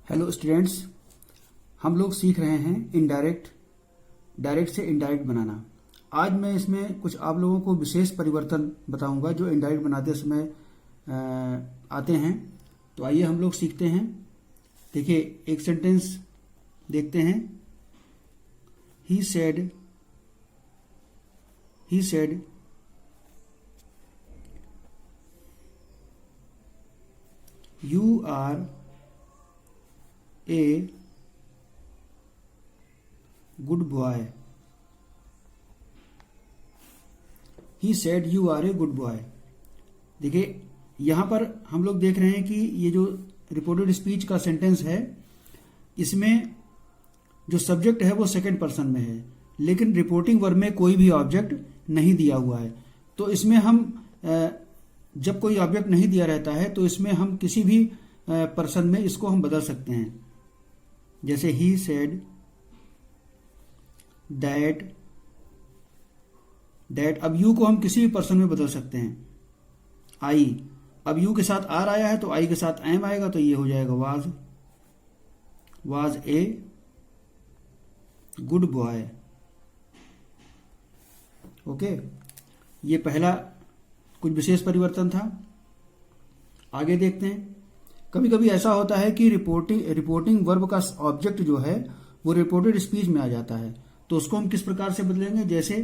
Hello students, हम लोग सीख रहे हैं इनडायरेक्ट डायरेक्ट से इनडायरेक्ट बनाना। आज मैं इसमें कुछ आप लोगों को विशेष परिवर्तन बताऊंगा जो इनडायरेक्ट बनाते समय आते हैं। तो आइए हम लोग सीखते हैं। देखिए, एक सेंटेंस देखते हैं। He said you are a good boy. He said you are a good boy. देखिए, यहां पर हम लोग देख रहे हैं कि ये जो रिपोर्टेड स्पीच का सेंटेंस है, इसमें जो सब्जेक्ट है वो सेकंड पर्सन में है, लेकिन रिपोर्टिंग वर्ब में कोई भी ऑब्जेक्ट नहीं दिया हुआ है। तो इसमें हम जब कोई ऑब्जेक्ट नहीं दिया रहता है तो इसमें हम किसी भी पर्सन में इसको हम बदल सकते हैं। जैसे ही सेड दैट। अब यू को हम किसी भी पर्सन में बदल सकते हैं। आई, अब यू के साथ आर आया है तो आई के साथ एम आएगा, तो ये हो जाएगा was a good boy. Okay, ये पहला कुछ विशेष परिवर्तन था। आगे देखते हैं। कभी कभी ऐसा होता है कि रिपोर्टिंग वर्ब का ऑब्जेक्ट जो है वो रिपोर्टेड स्पीच में आ जाता है, तो उसको हम किस प्रकार से बदलेंगे। जैसे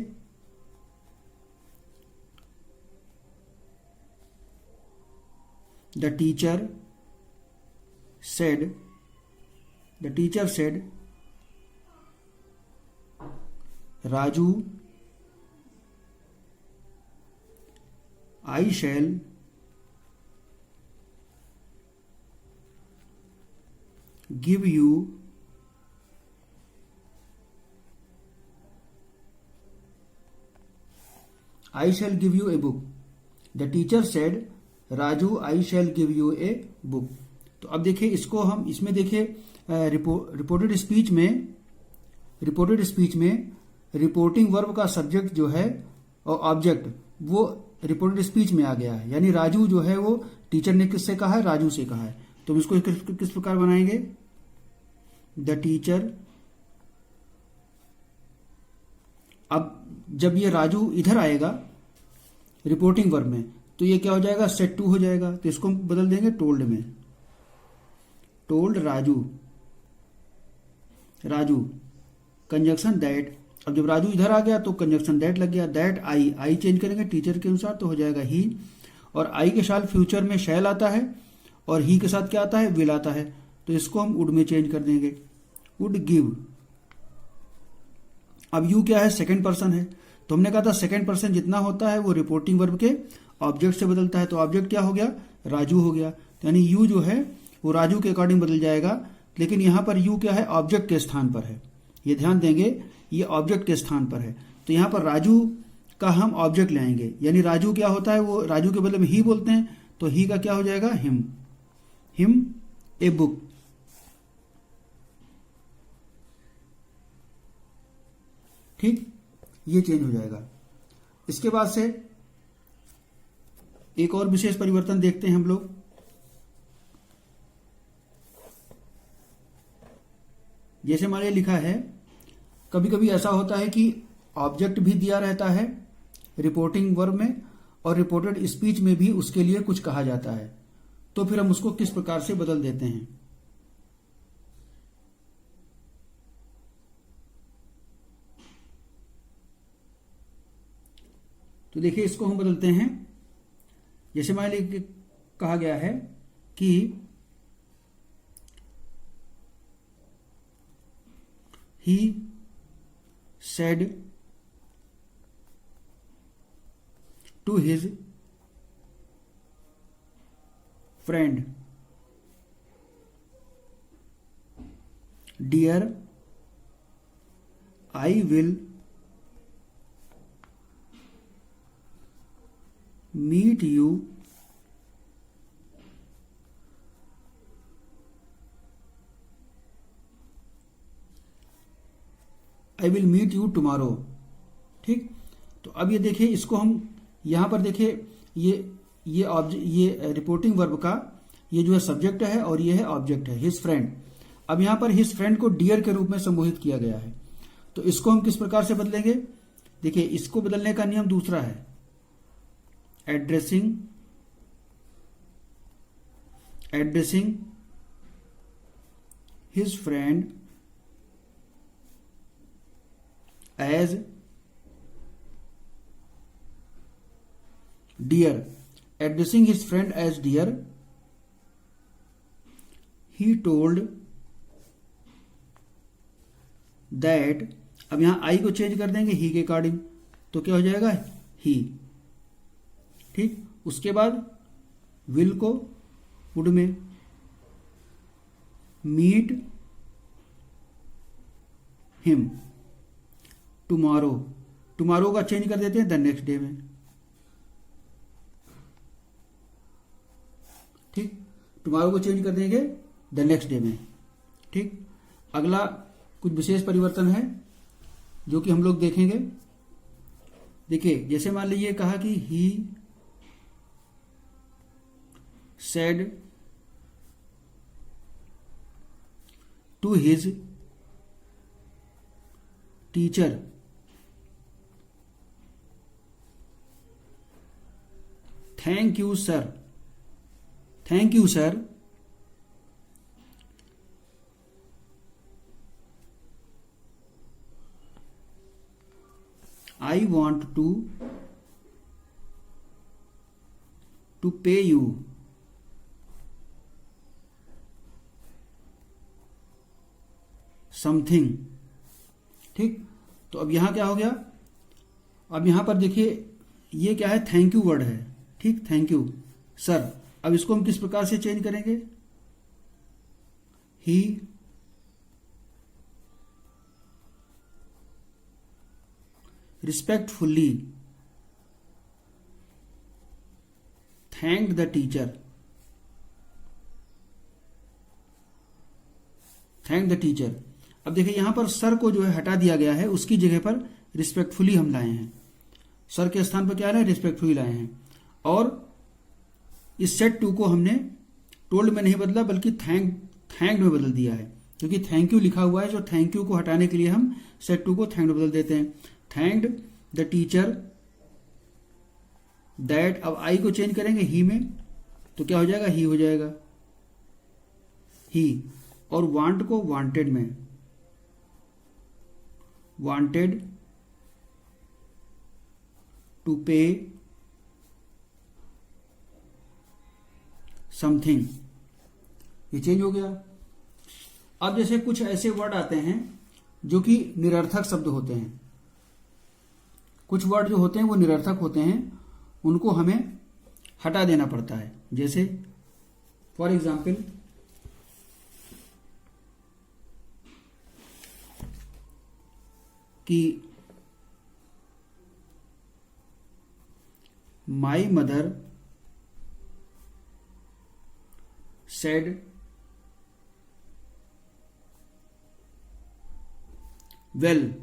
the teacher said Raju I shell give U a book. The teacher said Raju I shell give U a book. तो अब देखिए, इसको हम इसमें देखिए रिपोर्टेड स्पीच में रिपोर्टिंग वर्ब का सब्जेक्ट जो है और ऑब्जेक्ट वो रिपोर्टेड स्पीच में आ गया है। यानी राजू जो है वो टीचर ने किससे कहा है, राजू से कहा है। तो हम इसको किस प्रकार बनाएंगे। द टीचर, अब जब ये राजू इधर आएगा रिपोर्टिंग वर्ब में, तो ये क्या हो जाएगा, सेड टू हो जाएगा। तो इसको हम बदल देंगे टोल्ड में। Told Raju conjunction that. अब जब राजू इधर आ गया तो कंजक्शन दैट लग गया। दैट आई चेंज करेंगे टीचर के अनुसार, तो हो जाएगा ही। और आई के साथ फ्यूचर में शैल आता है और ही के साथ क्या आता है, विल आता है। तो इसको हम वुड में चेंज कर देंगे, वुड गिव। अब यू क्या है, सेकंड पर्सन है, तो हमने कहा था सेकंड पर्सन जितना होता है वो रिपोर्टिंग वर्ब के ऑब्जेक्ट से बदलता है। तो ऑब्जेक्ट क्या हो गया, राजू हो गया। तो यानी यू जो है वो राजू के अकॉर्डिंग बदल जाएगा, लेकिन यहां पर यू क्या है, ऑब्जेक्ट के स्थान पर है। ये ध्यान देंगे, ये ऑब्जेक्ट के स्थान पर है। तो यहां पर राजू का हम ऑब्जेक्ट ले आएंगे, यानी राजू क्या होता है, वो राजू के बदले में ही बोलते हैं, तो ही का क्या हो जाएगा, हिम ए बुक। ठीक, ये चेंज हो जाएगा। इसके बाद से एक और विशेष परिवर्तन देखते हैं हम लोग। जैसे हमारे लिखा है, कभी कभी ऐसा होता है कि ऑब्जेक्ट भी दिया रहता है रिपोर्टिंग वर्ब में और रिपोर्टेड स्पीच में भी उसके लिए कुछ कहा जाता है, तो फिर हम उसको किस प्रकार से बदल देते हैं। तो देखिए, इसको हम बदलते हैं। जैसे हमारे लिए कहा गया है कि he said to his friend dear I will meet you tomorrow. ठीक, तो अब ये देखिए, इसको हम यहां पर देखिए, ये रिपोर्टिंग वर्ब का ये जो है सब्जेक्ट है और ये है ऑब्जेक्ट है, हिज फ्रेंड। अब यहां पर हिज फ्रेंड को डियर के रूप में संबोधित किया गया है, तो इसको हम किस प्रकार से बदलेंगे? देखिए, इसको बदलने का नियम दूसरा है, addressing his friend as dear. Addressing his friend as dear, he told that. अब यहां आई को चेंज कर देंगे ही के अकॉर्डिंग, तो क्या हो जाएगा? ही। ठीक, उसके बाद विल को वुड में, मीट हिम टुमारो। टुमारो का चेंज कर देते हैं द नेक्स्ट डे में। ठीक, टुमारो को चेंज कर देंगे द नेक्स्ट डे में। ठीक, अगला कुछ विशेष परिवर्तन है जो कि हम लोग देखेंगे। देखिए, जैसे मान लीजिए कहा कि he said to his teacher, thank you sir. Thank you sir, I want to pay you something. ठीक, तो अब यहां क्या हो गया? अब यहां पर देखिए, ये क्या है? थैंक यू वर्ड है। ठीक, थैंक यू सर। अब इसको हम किस प्रकार से चेंज करेंगे? He respectfully thanked the teacher. Thank the teacher. अब देखिए, यहां पर सर को जो है हटा दिया गया है, उसकी जगह पर रिस्पेक्टफुली हम लाए हैं। सर के स्थान पर क्या है? रिस्पेक्टफुली लाए हैं। और इस सेट टू को हमने टोल्ड में नहीं बदला, बल्कि थैंक्ड में बदल दिया है, क्योंकि थैंक यू लिखा हुआ है। जो थैंक यू को हटाने के लिए हम सेट टू को थैंक्ड में बदल देते हैं। Thanked the teacher that. अब आई को चेंज करेंगे ही में, तो क्या हो जाएगा? ही हो जाएगा, ही। और वांट को वांटेड में, वांटेड टू पे समथिंग, ये चेंज हो गया। अब जैसे कुछ ऐसे वर्ड आते हैं जो कि निरर्थक शब्द होते हैं। कुछ वर्ड जो होते हैं वो निरर्थक होते हैं, उनको हमें हटा देना पड़ता है। जैसे फॉर एग्जाम्पल, कि my mother said well.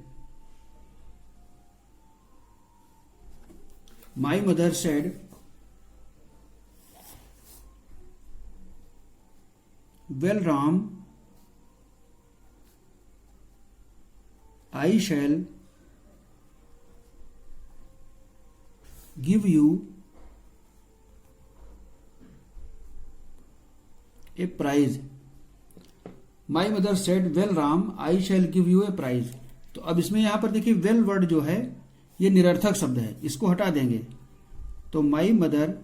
My mother said well Ram, I shall give you a prize. My mother said, well Ram, I shall give you a prize. तो अब इसमें यहां पर देखिए, वेल वर्ड जो है ये निरर्थक शब्द है, इसको हटा देंगे। तो माई मदर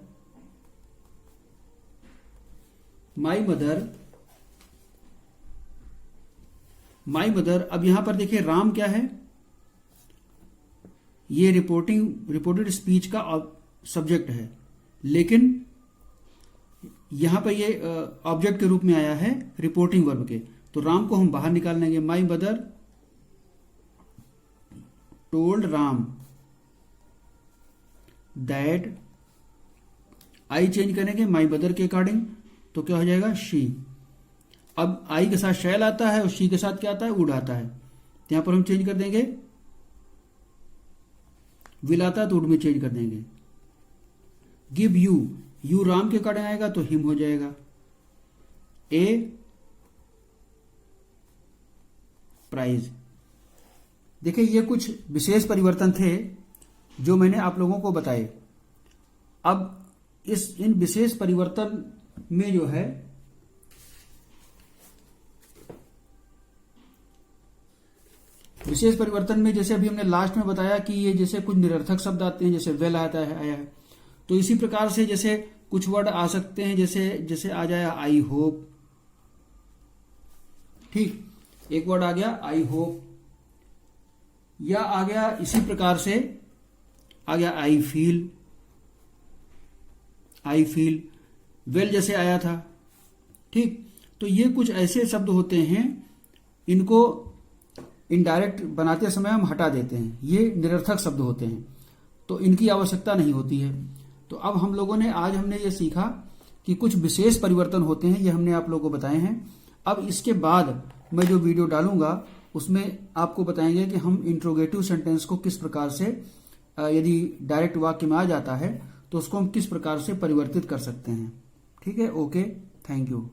अब यहां पर देखिए, राम क्या है? ये रिपोर्टेड स्पीच का सब्जेक्ट है, लेकिन यहां पर ये ऑब्जेक्ट के रूप में आया है रिपोर्टिंग वर्ब के। तो राम को हम बाहर निकाल लेंगे। My mother told Ram that, I change करेंगे माई मदर के अकॉर्डिंग, तो क्या हो जाएगा? शी। अब आई के साथ शैल आता है और शी के साथ क्या आता है? वुड आता है। तो यहां पर हम चेंज कर देंगे, विल आता है तो वुड में चेंज कर देंगे। गिव यू, यू राम के अकॉर्डिंग आएगा तो हिम हो जाएगा। ए प्राइज। देखिए ये कुछ विशेष परिवर्तन थे जो मैंने आप लोगों को बताए। अब इन विशेष परिवर्तन में जो है विशेष परिवर्तन में जैसे अभी हमने लास्ट में बताया कि ये जैसे कुछ निरर्थक शब्द आते हैं, जैसे वेल आता है, आया है, तो इसी प्रकार से जैसे कुछ वर्ड आ सकते हैं, जैसे आ जाए आई होप। ठीक, एक वर्ड आ गया आई होप, या आ गया इसी प्रकार से आ गया I feel. I feel well जैसे आया था। ठीक, तो ये कुछ ऐसे शब्द होते हैं, इनको इनडायरेक्ट बनाते समय हम हटा देते हैं, ये निरर्थक शब्द होते हैं, तो इनकी आवश्यकता नहीं होती है। तो अब हम लोगों ने आज हमने ये सीखा कि कुछ विशेष परिवर्तन होते हैं, ये हमने आप लोगों को बताए हैं। अब इसके बाद मैं जो वीडियो डालूंगा उसमें आपको बताएंगे कि हम इंट्रोगेटिव सेंटेंस को किस प्रकार से, यदि डायरेक्ट वाक्य में आ जाता है तो उसको हम किस प्रकार से परिवर्तित कर सकते हैं। ठीक है, ओके, थैंक यू।